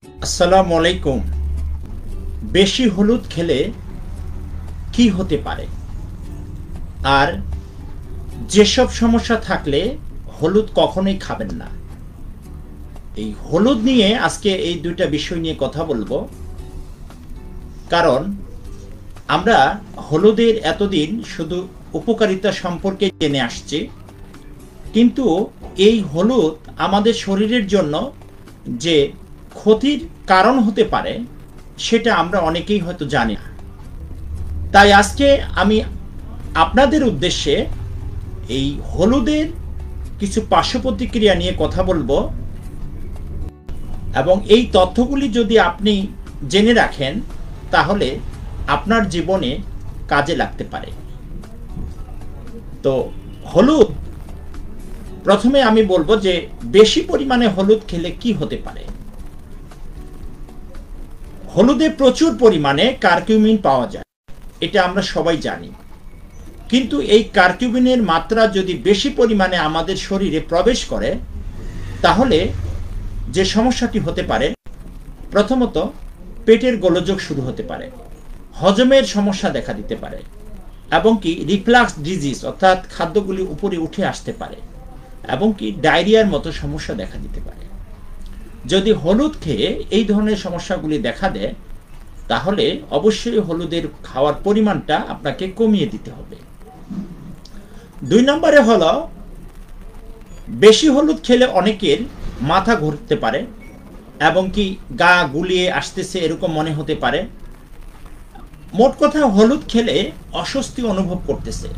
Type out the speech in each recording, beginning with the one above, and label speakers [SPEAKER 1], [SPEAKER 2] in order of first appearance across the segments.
[SPEAKER 1] আসসালামু আলাইকুম। বেশি হলুদ খেলে কি হতে পারে, আর যেসব সমস্যা থাকলে হলুদ কখনোই খাবেন না, এই হলুদ নিয়ে আজকে এই দুইটা বিষয় নিয়ে কথা বলবো। কারণ আমরা হলুদের এতদিন শুধু উপকারিতা সম্পর্কে জেনে আসছি, কিন্তু এই হলুদ আমাদের শরীরের জন্য যে ক্ষতির কারণ হতে পারে সেটা আমরা অনেকেই হয়তো জানি না। তাই আজকে আমি আপনাদের উদ্দেশ্যে এই হলুদের কিছু পার্শ্ব প্রতিক্রিয়া নিয়ে কথা বলবো, এবং এই তথ্যগুলি যদি আপনি জেনে রাখেন তাহলে আপনার জীবনে কাজে লাগতে পারে। তো হলুদ, প্রথমে আমি বলবো যে বেশি পরিমাণে হলুদ খেলে কি হতে পারে। হলুদে প্রচুর পরিমাণে কারকিউমিন পাওয়া যায়, এটা আমরা সবাই জানি। কিন্তু এই কারকিউমিনের মাত্রা যদি বেশি পরিমাণে আমাদের শরীরে প্রবেশ করে তাহলে যে সমস্যাটি হতে পারে, প্রথমত পেটের গোলযোগ শুরু হতে পারে, হজমের সমস্যা দেখা দিতে পারে, এবং কি রিফ্লাক্স ডিজিজ অর্থাৎ খাদ্যগুলি উপরে উঠে আসতে পারে, এবং কি ডায়রিয়ার মতো সমস্যা দেখা দিতে পারে। যদি হলুদ খেয়ে এই ধরনের সমস্যাগুলি দেখা দেয় তাহলে অবশ্যই হলুদের খাওয়ার পরিমাণটা আপনাকে কমিয়ে দিতে হবে। 2 নম্বরে হলো, বেশি হলুদ খেলে অনেকের মাথা ঘুরতে পারে, এবং কি গা গুলিয়ে আসতেছে এরকম মনে হতে পারে। মোট কথা, হলুদ খেলে অস্বস্তি অনুভব করতেছে।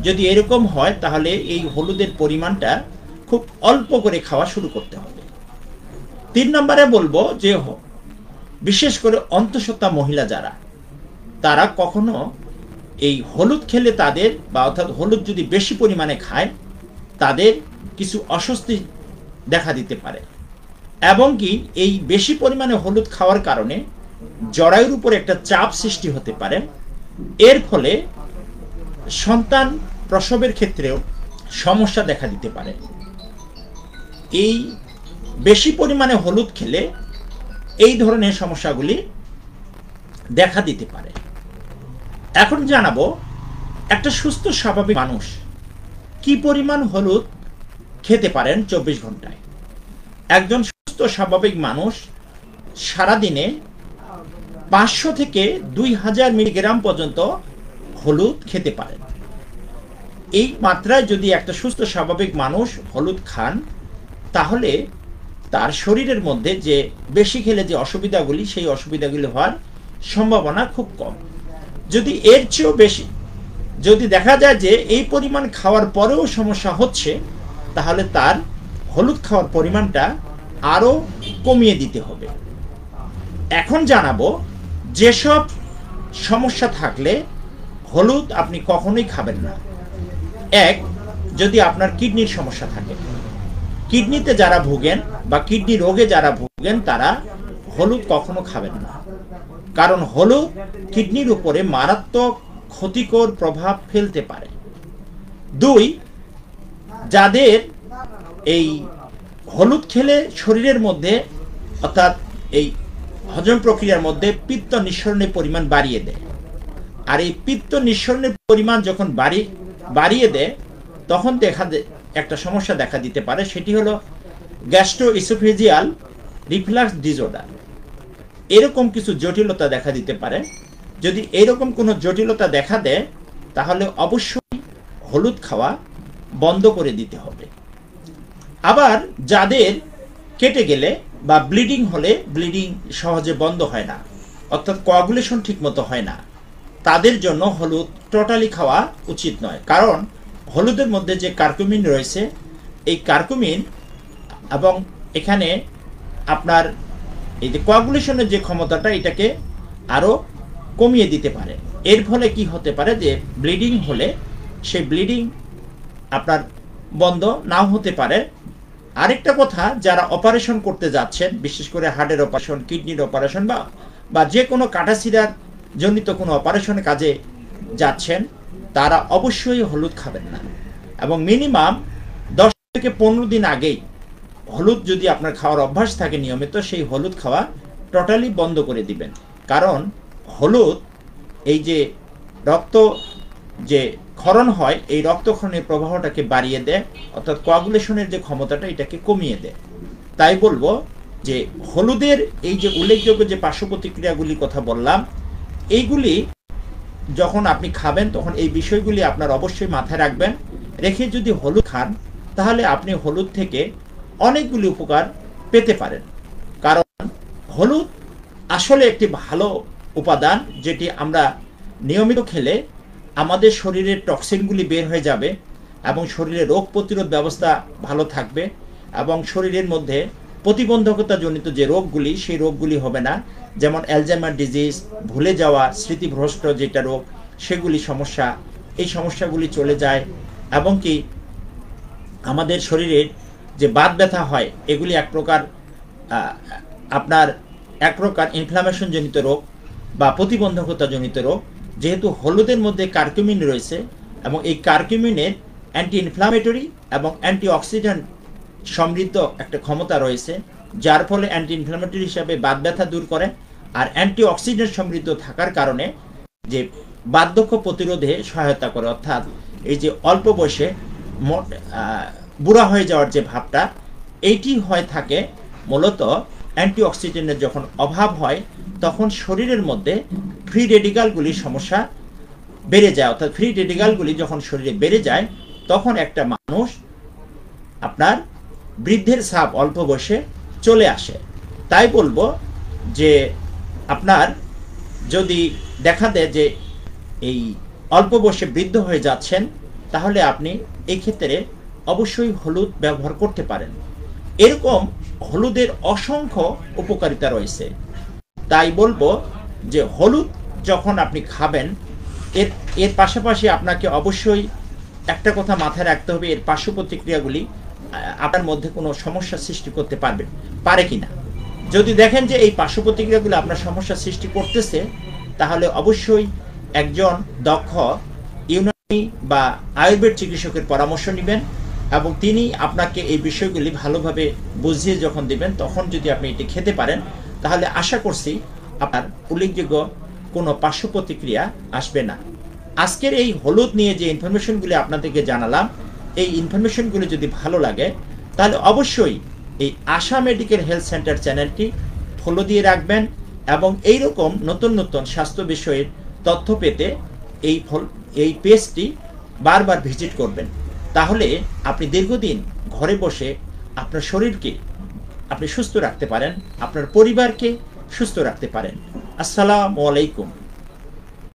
[SPEAKER 1] যদি এরকম হয় তাহলে এই হলুদের পরিমাণটা খুব অল্প করে খাওয়া শুরু করতে হবে। 3 নম্বরে বলবো যে বিশেষ করে অন্তঃসত্ত্বা মহিলা যারা, তারা কখনো এই হলুদ খেলে তাদের অর্থাৎ হলুদ যদি বেশি পরিমাণে খায় তাদের কিছু অস্বস্তি দেখা দিতে পারে, এবং কি এই বেশি পরিমাণে হলুদ খাওয়ার কারণে জরায়ুর উপর একটা চাপ সৃষ্টি হতে পারে। এর ফলে সন্তান প্রসবের ক্ষেত্রেও সমস্যা দেখা দিতে পারে। এই বেশি পরিমাণে হলুদ খেলে এই ধরনের সমস্যাগুলি দেখা দিতে পারে। এখন জানাবো একটা সুস্থ স্বাভাবিক মানুষ কি পরিমাণ হলুদ খেতে পারেন 24 ঘন্টায়। একজন সুস্থ স্বাভাবিক মানুষ সারাদিনে 500 থেকে 2000 মিলিগ্রাম পর্যন্ত হলুদ খেতে পারেন। এই মাত্রায় যদি একটা সুস্থ স্বাভাবিক মানুষ হলুদ খান তাহলে তার শরীরের মধ্যে যে বেশি খেলে যে অসুবিধাগুলি, সেই অসুবিধাগুলি হওয়ার সম্ভাবনা খুব কম। যদি এর চেয়েও বেশি যদি দেখা যায় যে এই পরিমাণ খাওয়ার পরেও সমস্যা হচ্ছে, তাহলে তার হলুদ খাওয়ার পরিমাণটা আরও কমিয়ে দিতে হবে। এখন জানাবো যেসব সমস্যা থাকলে হলুদ আপনি কখনোই খাবেন না। 1, যদি আপনার কিডনির সমস্যা থাকে, কিডনিতে যারা ভোগেন বা কিডনি রোগে যারা ভোগেন তারা হলুদ কখনো খাবেন না, কারণ হলুদ কিডনির উপরে মারাত্মক ক্ষতিকর প্রভাব ফেলতে পারে। 2, যাদের এই হলুদ খেলে শরীরের মধ্যে অর্থাৎ এই হজম প্রক্রিয়ার মধ্যে পিত্ত নিঃসরণের পরিমাণ বাড়িয়ে দেয়, আর এই পিত্ত নিঃসরণের পরিমাণ যখন বাড়িয়ে দেয় তখন একটা সমস্যা দেখা দিতে পারে, সেটি হলো গ্যাস্ট্রোইসোফেজিয়াল রিফ্লাক্স ডিসঅর্ডার। এরকম কিছু জটিলতা দেখা দিতে পারে। যদি এরকম কোনো জটিলতা দেখা দেয় তাহলে অবশ্যই হলুদ খাওয়া বন্ধ করে দিতে হবে। আবার যাদের কেটে গেলে বা ব্লিডিং হলে ব্লিডিং সহজে বন্ধ হয় না, অর্থাৎ কোয়াগুলেশন ঠিকমতো হয় না, তাদের জন্য হলুদ টোটালি খাওয়া উচিত নয়। কারণ হলুদের মধ্যে যে কারকুমিন রয়েছে, এই কারকুমিন এবং এখানে আপনার এই যে কোয়াগুলেশনের যে ক্ষমতাটা, এটাকে আরও কমিয়ে দিতে পারে। এর ফলে কি হতে পারে যে ব্লিডিং হলে সেই ব্লিডিং আপনার বন্ধ নাও হতে পারে। আরেকটা কথা, যারা অপারেশন করতে যাচ্ছেন, বিশেষ করে হার্টের অপারেশন, কিডনির অপারেশন বা যে কোনো কাটাছিড়ার জনিত কোনো অপারেশন কাজে যাচ্ছেন, তারা অবশ্যই হলুদ খাবেন না, এবং মিনিমাম 10 থেকে 15 দিন আগেই হলুদ যদি আপনার খাওয়ার অভ্যাস থাকে নিয়মিত, সেই হলুদ খাওয়া টোটালি বন্ধ করে দিবেন। কারণ হলুদ এই যে রক্ত যে ক্ষরণ হয়, এই রক্তক্ষরণের প্রবাহটাকে বাড়িয়ে দেয়, অর্থাৎ কোয়াগুলেশনের যে ক্ষমতাটা এটাকে কমিয়ে দেয়। তাই বলবো যে হলুদের এই যে উল্লেখযোগ্য যে পার্শ্ব প্রতিক্রিয়াগুলির কথা বললাম, এইগুলি যখন আপনি খাবেন তখন এই বিষয়গুলি আপনার অবশ্যই মাথায় রাখবেন। রেখে যদি হলুদ খান তাহলে আপনি হলুদ থেকে অনেকগুলি উপকার পেতে পারেন। কারণ হলুদ আসলে একটি ভালো উপাদান, যেটি আমরা নিয়মিত খেলে আমাদের শরীরের টক্সিনগুলি বের হয়ে যাবে এবং শরীরের রোগ প্রতিরোধ ব্যবস্থা ভালো থাকবে এবং শরীরের মধ্যে প্রতিবন্ধকতাজনিত যে রোগগুলি, সেই রোগগুলি হবে না। যেমন অ্যালজাইমার ডিজিজ, ভুলে যাওয়া, স্মৃতিভ্রষ্ট যেটা রোগ, সেগুলি সমস্যা, এই সমস্যাগুলি চলে যায়। এবং কি আমাদের শরীরের যে বাত ব্যথা হয়, এগুলি এক প্রকার ইনফ্লামেশন জনিত রোগ বা প্রতিবন্ধকতাজনিত রোগ। যেহেতু হলুদের মধ্যে কার্কুমিন রয়েছে এবং এই কার্কুমিনের অ্যান্টি ইনফ্লামেটরি এবং অ্যান্টিঅক্সিডেন্ট সমৃদ্ধ একটা ক্ষমতা রয়েছে, যার ফলে অ্যান্টি ইনফ্লামেটরি হিসাবে বাত ব্যথা দূর করে, আর অ্যান্টিঅক্সিডেন্ট সমৃদ্ধ থাকার কারণে যে বার্ধক্য প্রতিরোধে সহায়তা করে। অর্থাৎ এই যে অল্প বয়সে বুড়া হয়ে যাওয়ার যে ভাবটা, এইটি হয়ে থাকে মূলত অ্যান্টিঅক্সিডেন্টের যখন অভাব হয়, তখন শরীরের মধ্যে ফ্রি রেডিকালগুলির সমস্যা বেড়ে যায়। অর্থাৎ ফ্রি রেডিকালগুলি যখন শরীরে বেড়ে যায়, তখন একটা মানুষ আপনার বৃদ্ধের ছাপ অল্প বয়সে চলে আসে। তাই বলবো যে আপনার যদি দেখা দেয় যে এই অল্প বয়সে বৃদ্ধ হয়ে যাচ্ছেন, তাহলে আপনি এই ক্ষেত্রে অবশ্যই হলুদ ব্যবহার করতে পারেন। এরকম হলুদের অসংখ্য উপকারিতা রয়েছে। তাই বলবো যে হলুদ যখন আপনি খাবেন, এর পাশাপাশি আপনাকে অবশ্যই একটা কথা মাথায় রাখতে হবে, এর পার্শ্ব প্রতিক্রিয়াগুলি আপনার মধ্যে কোনো সমস্যা সৃষ্টি করতে পারে কিনা। যদি দেখেন যে এই পার্শ্ব প্রতিক্রিয়াগুলো আপনার সমস্যা সৃষ্টি করতেছে, তাহলে অবশ্যই একজন দক্ষ ইউনানি বা আয়ুর্বেদ চিকিৎসকের পরামর্শ নেবেন এবং তিনি আপনাকে এই বিষয়গুলি ভালোভাবে বুঝিয়ে যখন দেবেন, তখন যদি আপনি এটি খেতে পারেন, তাহলে আশা করছি আপনার উল্লেখযোগ্য কোনো পার্শ্ব প্রতিক্রিয়া আসবে না। আজকের এই হলুদ নিয়ে যে ইনফরমেশনগুলি আপনাদেরকে জানালাম, এই ইনফরমেশনগুলি যদি ভালো লাগে, তাহলে অবশ্যই এই আশা মেডিকেল হেলথ সেন্টার চ্যানেলটি ফলো দিয়ে রাখবেন এবং এইরকম নতুন নতুন স্বাস্থ্য বিষয়ের তথ্য পেতে এই পেজটি বারবার ভিজিট করবেন। তাহলে আপনি দীর্ঘদিন ঘরে বসে আপনার শরীরকে আপনি সুস্থ রাখতে পারেন, আপনার পরিবারকে সুস্থ রাখতে পারেন। আসসালামু আলাইকুম।